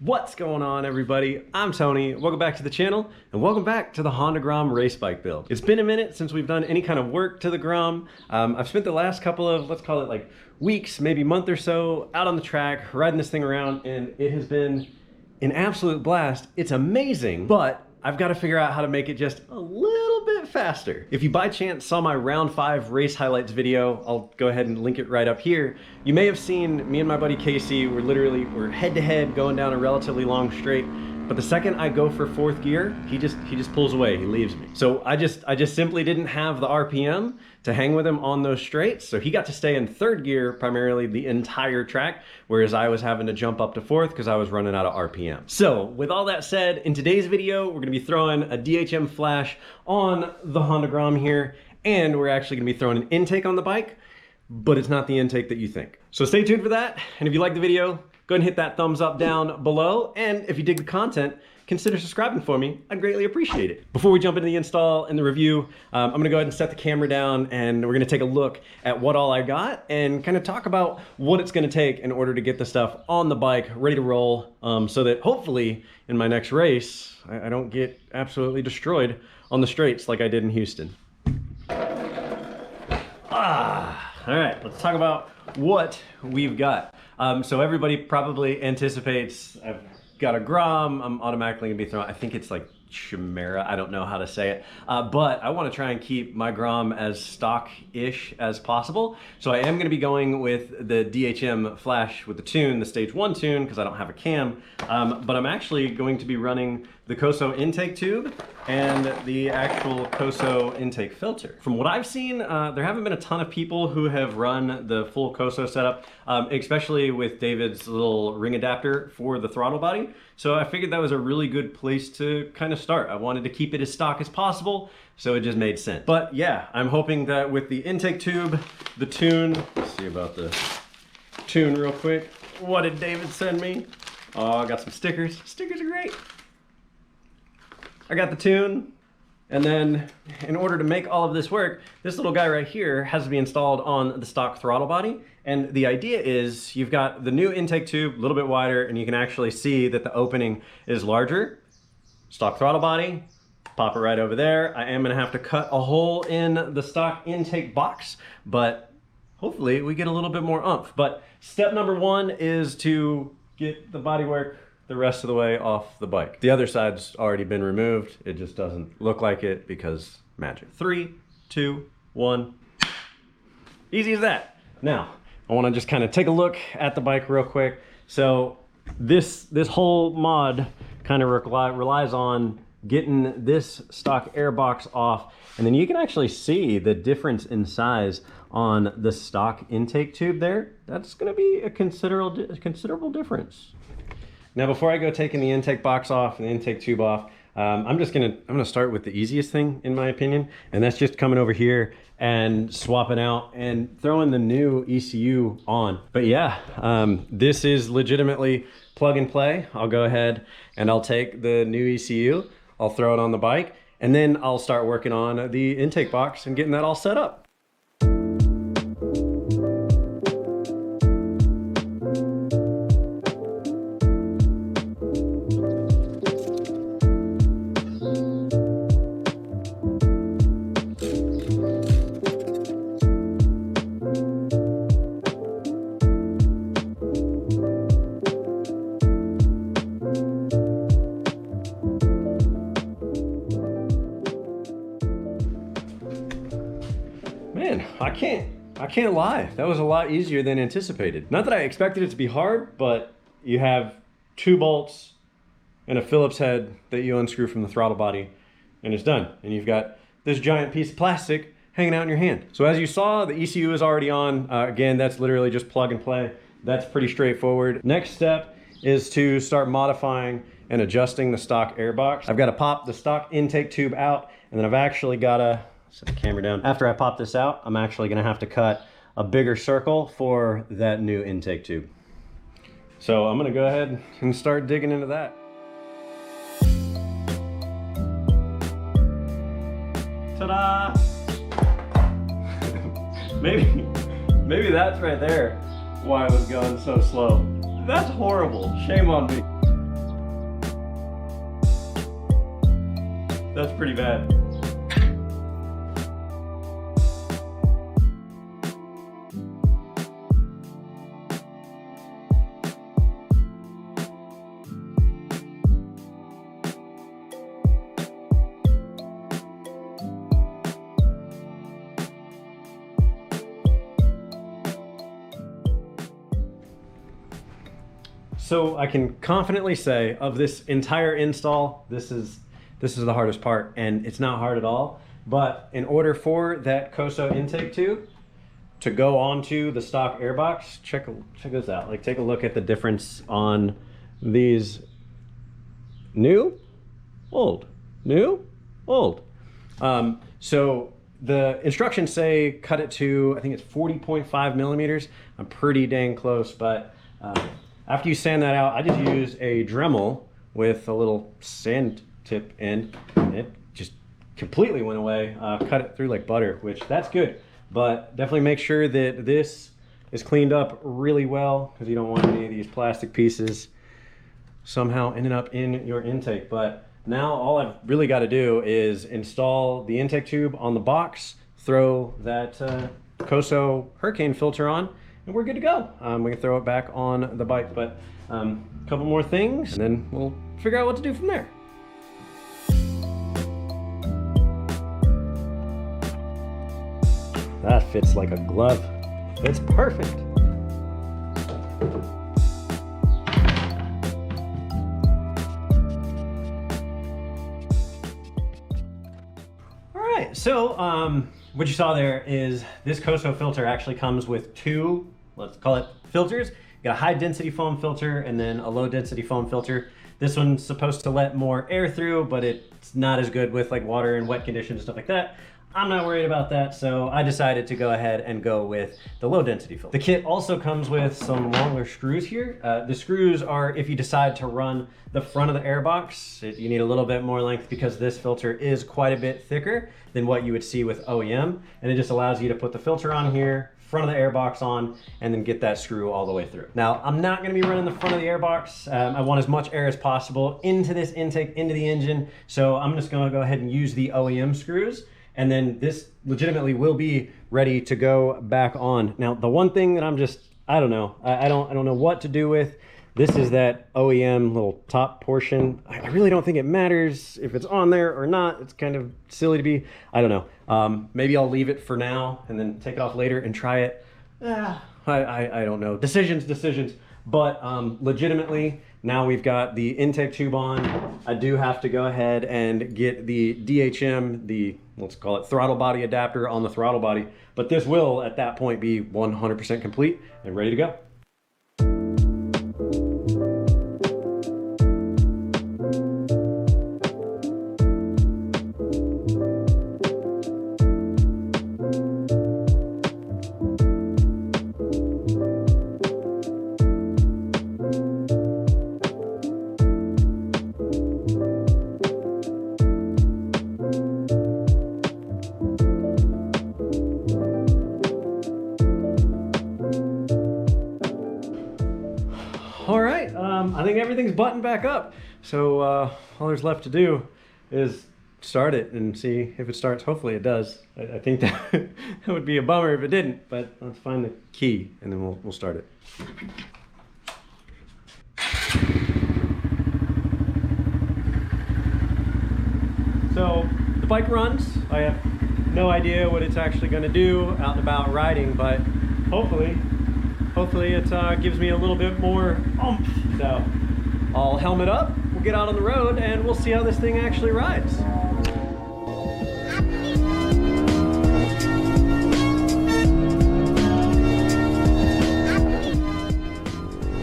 What's going on, everybody? I'm Tony. Welcome back to the channel and welcome back to the Honda Grom race bike build. It's been a minute since we've done any kind of work to the Grom. I've spent the last couple of, let's call it like weeks, maybe month or so out on the track, riding this thing around, and it has been an absolute blast. It's amazing, but I've got to figure out how to make it just a little bit faster. If you by chance saw my round 5 race highlights video, I'll go ahead and link it right up here. You may have seen me and my buddy Casey, we're head to head going down a relatively long straight. But the second I go for 4th gear, he just pulls away, he leaves me. So I just simply didn't have the RPM to hang with him on those straights. So he got to stay in 3rd gear primarily the entire track, whereas I was having to jump up to 4th because I was running out of RPM. So with all that said, in today's video, we're gonna be throwing a DHM flash on the Honda Grom here, and we're actually gonna be throwing an intake on the bike, but it's not the intake that you think. So stay tuned for that, and if you like the video, go ahead and hit that thumbs up down below. And if you dig the content, consider subscribing for me. I'd greatly appreciate it. Before we jump into the install and the review, I'm gonna go ahead and set the camera down and we're gonna take a look at what all I got and kind of talk about what it's gonna take in order to get the stuff on the bike, ready to roll, so that hopefully in my next race, I don't get absolutely destroyed on the straights like I did in Houston. All right, let's talk about what we've got. So everybody probably anticipates I've got a Grom. I'm automatically gonna be throwing, I think it's like Chimera, I don't know how to say it, but I want to try and keep my Grom as stock-ish as possible. So I am going to be going with the DHM Flash with the tune, the stage 1 tune, because I don't have a cam, but I'm actually going to be running the Koso intake tube and the actual Koso intake filter. From what I've seen, there haven't been a ton of people who have run the full Koso setup, especially with David's little ring adapter for the throttle body. So I figured that was a really good place to kind of start. I wanted to keep it as stock as possible, so it just made sense. But yeah, I'm hoping that with the intake tube, the tune, let's see about the tune real quick. What did David send me? Oh, I got some stickers. Stickers are great. I got the tune, and then in order to make all of this work, this little guy right here has to be installed on the stock throttle body. And the idea is you've got the new intake tube, a little bit wider, and you can actually see that the opening is larger. Stock throttle body, pop it right over there. I am gonna have to cut a hole in the stock intake box, but hopefully we get a little bit more oomph. But step number 1 is to get the bodywork the rest of the way off the bike. The other side's already been removed. It just doesn't look like it because magic. 3, 2, 1. Easy as that. Now, I want to just kind of take a look at the bike real quick. So this whole mod kind of relies on getting this stock air box off, and then you can actually see the difference in size on the stock intake tube there. That's going to be a considerable difference. Now, before I go taking the intake box off and the intake tube off, I'm gonna start with the easiest thing in my opinion, and that's just coming over here and swapping out and throwing the new ECU on. But yeah, this is legitimately plug and play. I'll go ahead and I'll take the new ECU, I'll throw it on the bike, and then I'll start working on the intake box and getting that all set up. Man, I can't lie. That was a lot easier than anticipated. Not that I expected it to be hard, but you have 2 bolts and a Phillips head that you unscrew from the throttle body, and it's done. And you've got this giant piece of plastic hanging out in your hand. So as you saw, the ECU is already on. Again, that's literally just plug and play. That's pretty straightforward. Next step is to start modifying and adjusting the stock air box. I've got to pop the stock intake tube out, and then I've actually got to set the camera down. After I pop this out, I'm actually gonna have to cut a bigger circle for that new intake tube. So I'm gonna go ahead and start digging into that. Ta-da! Maybe that's right there why I was going so slow. That's horrible. Shame on me. That's pretty bad. So I can confidently say of this entire install, this is the hardest part, and it's not hard at all. But in order for that Koso intake tube to go onto the stock airbox, check this out. Like, take a look at the difference on these. New, old, new, old. So the instructions say cut it to, I think it's 40.5 millimeters. I'm pretty dang close, but after you sand that out, I just use a Dremel with a little sand tip end, and it just completely went away. Cut it through like butter, which that's good. But definitely make sure that this is cleaned up really well, because you don't want any of these plastic pieces somehow ending up in your intake. But now all I've really got to do is install the intake tube on the box, throw that Koso hurricane filter on, and we're good to go. We can throw it back on the bike, but a couple more things, and then we'll figure out what to do from there. That fits like a glove. It's perfect. All right, so what you saw there is this Koso filter actually comes with two, let's call it filters. You got a high density foam filter and then a low density foam filter. This one's supposed to let more air through, but it's not as good with like water and wet conditions and stuff like that. I'm not worried about that, so I decided to go ahead and go with the low density filter. The kit also comes with some longer screws here. The screws are, if you decide to run the front of the airbox, you need a little bit more length because this filter is quite a bit thicker than what you would see with OEM, and it just allows you to put the filter on here, front of the airbox on, and then get that screw all the way through. Now, I'm not gonna be running the front of the airbox. I want as much air as possible into this intake, into the engine, so I'm just gonna go ahead and use the OEM screws, and then this legitimately will be ready to go back on. Now, the one thing that I don't know. I don't know what to do with. This is that OEM little top portion. I really don't think it matters if it's on there or not. It's kind of silly to be, I don't know. Maybe I'll leave it for now and then take it off later and try it. I don't know. Decisions. But legitimately, now we've got the intake tube on. I do have to go ahead and get the DHM, the, let's call it throttle body adapter on the throttle body. But this will, at that point, be 100% complete and ready to go. All right, I think everything's buttoned back up. So all there's left to do is start it and see if it starts. Hopefully it does. I think that that would be a bummer if it didn't, but let's find the key and then we'll start it. So the bike runs. I have no idea what it's actually going to do out and about riding, but hopefully it gives me a little bit more oomph. So I'll helmet up, we'll get out on the road, and we'll see how this thing actually rides.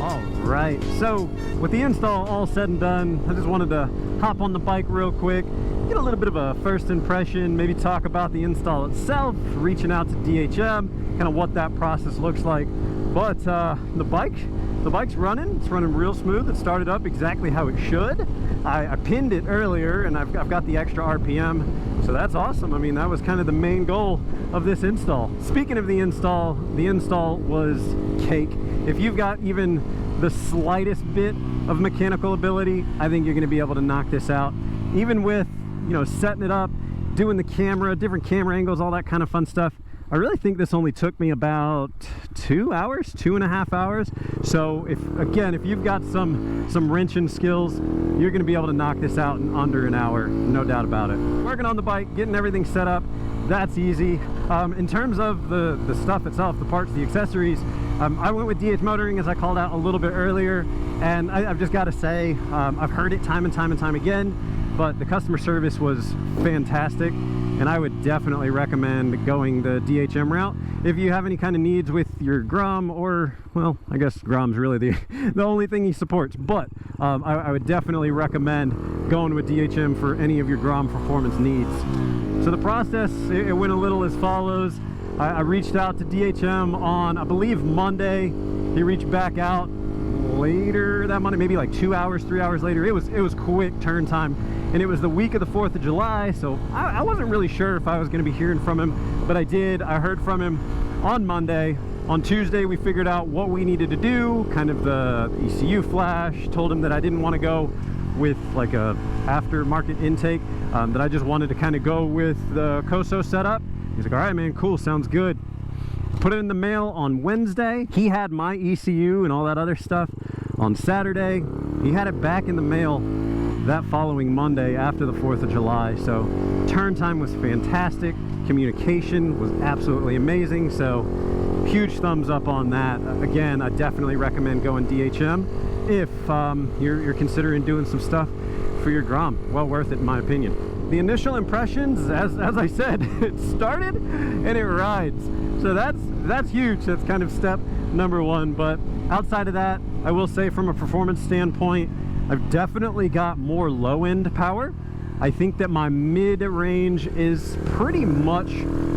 All right, so with the install all said and done, I just wanted to hop on the bike real quick, get a little bit of a first impression, maybe talk about the install itself, reaching out to DHM, kind of what that process looks like. But the bike's running. It's running real smooth. It started up exactly how it should. I pinned it earlier, and I've got the extra RPM, so that's awesome. I mean, that was kind of the main goal of this install. Speaking of the install was cake. If you've got even the slightest bit of mechanical ability, I think you're going to be able to knock this out. Even with you know, setting it up, doing the camera, different camera angles, all that kind of fun stuff. I really think this only took me about 2 hours, 2.5 hours. So if you've got some wrenching skills, you're going to be able to knock this out in under an hour, no doubt about it. Working on the bike, getting everything set up, that's easy. In terms of the stuff itself, the parts, the accessories, I went with DHMotoring, as I called out a little bit earlier, and I've just got to say, I've heard it time and time again, but the customer service was fantastic. And I would definitely recommend going the DHM route if you have any kind of needs with your Grom, or, well, I guess Grom's really the only thing he supports, but I would definitely recommend going with DHM for any of your Grom performance needs. So the process, it went a little as follows. I reached out to DHM on, I believe, Monday. He reached back out later that Monday, maybe like 2 hours, 3 hours later. It was quick turn time, and it was the week of the 4th of July, so I wasn't really sure if I was going to be hearing from him, but I did. I heard from him on Monday. On Tuesday, we figured out what we needed to do, kind of the ECU flash. Told him that I didn't want to go with like a aftermarket intake, that I just wanted to kind of go with the Koso setup. He's like, all right, man, cool, sounds good. Put it in the mail on Wednesday. He had my ECU and all that other stuff on Saturday. He had it back in the mail that following Monday after the 4th of July. So turn time was fantastic. Communication was absolutely amazing. So huge thumbs up on that. Again, I definitely recommend going DHM if you're considering doing some stuff for your Grom. Well worth it, in my opinion. The initial impressions, as I said, it started and it rides. So that's huge. That's kind of step number one. But outside of that, I will say from a performance standpoint, I've definitely got more low-end power. I think that my mid-range is pretty much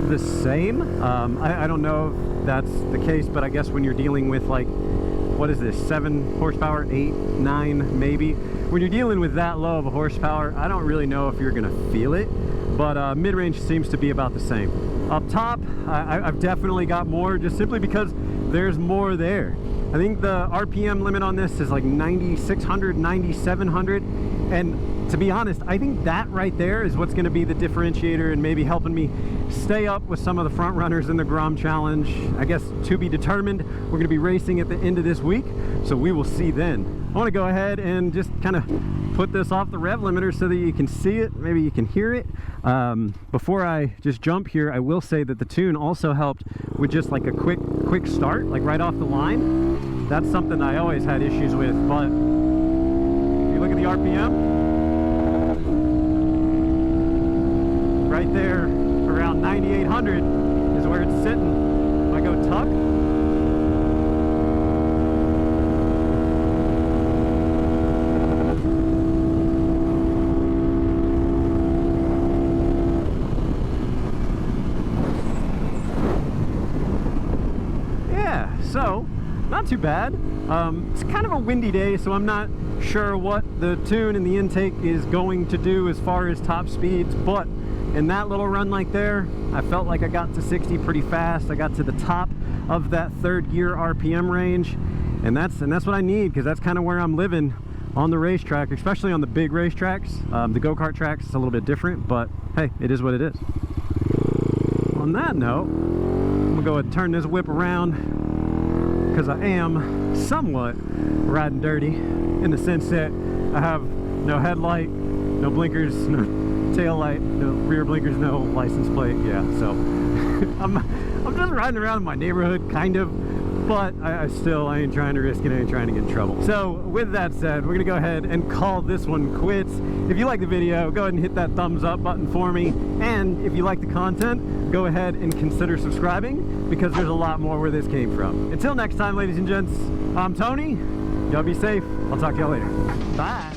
the same. I don't know if that's the case, but I guess when you're dealing with, like, what is this, 7 horsepower, 8, 9 maybe? When you're dealing with that low of a horsepower, I don't really know if you're gonna feel it, but mid-range seems to be about the same. Up top, I've definitely got more, just simply because there's more there. I think the RPM limit on this is like 9,600, 9,700, and to be honest, I think that right there is what's going to be the differentiator and maybe helping me stay up with some of the front runners in the Grom Challenge. I guess to be determined. We're going to be racing at the end of this week, so we will see then. I want to go ahead and just kind of put this off the rev limiter so that you can see it, maybe you can hear it. Before I just jump here, I will say that the tune also helped with just like a quick start, like right off the line. That's something I always had issues with, but if you look at the RPM, right there around 9,800 is where it's sitting. If I go tuck, so not too bad. It's kind of a windy day, so I'm not sure what the tune and the intake is going to do as far as top speeds, but in that little run like there, I felt like I got to 60 pretty fast. I got to the top of that 3rd gear RPM range, and that's what I need, because that's kind of where I'm living on the racetrack, especially on the big racetracks. The go-kart tracks is a little bit different, but hey, it is what it is. On that note, I'm gonna go ahead and turn this whip around, because I am somewhat riding dirty in the sense that I have no headlight, no blinkers, no tail light, no rear blinkers, no license plate. Yeah, so I'm just riding around in my neighborhood, kind of, but I ain't trying to risk it, I ain't trying to get in trouble. So with that said, we're gonna go ahead and call this one quits. If you like the video, go ahead and hit that thumbs up button for me, and if you like the content, go ahead and consider subscribing, because there's a lot more where this came from. Until next time, ladies and gents, I'm Tony. Y'all be safe. I'll talk to y'all later. Bye.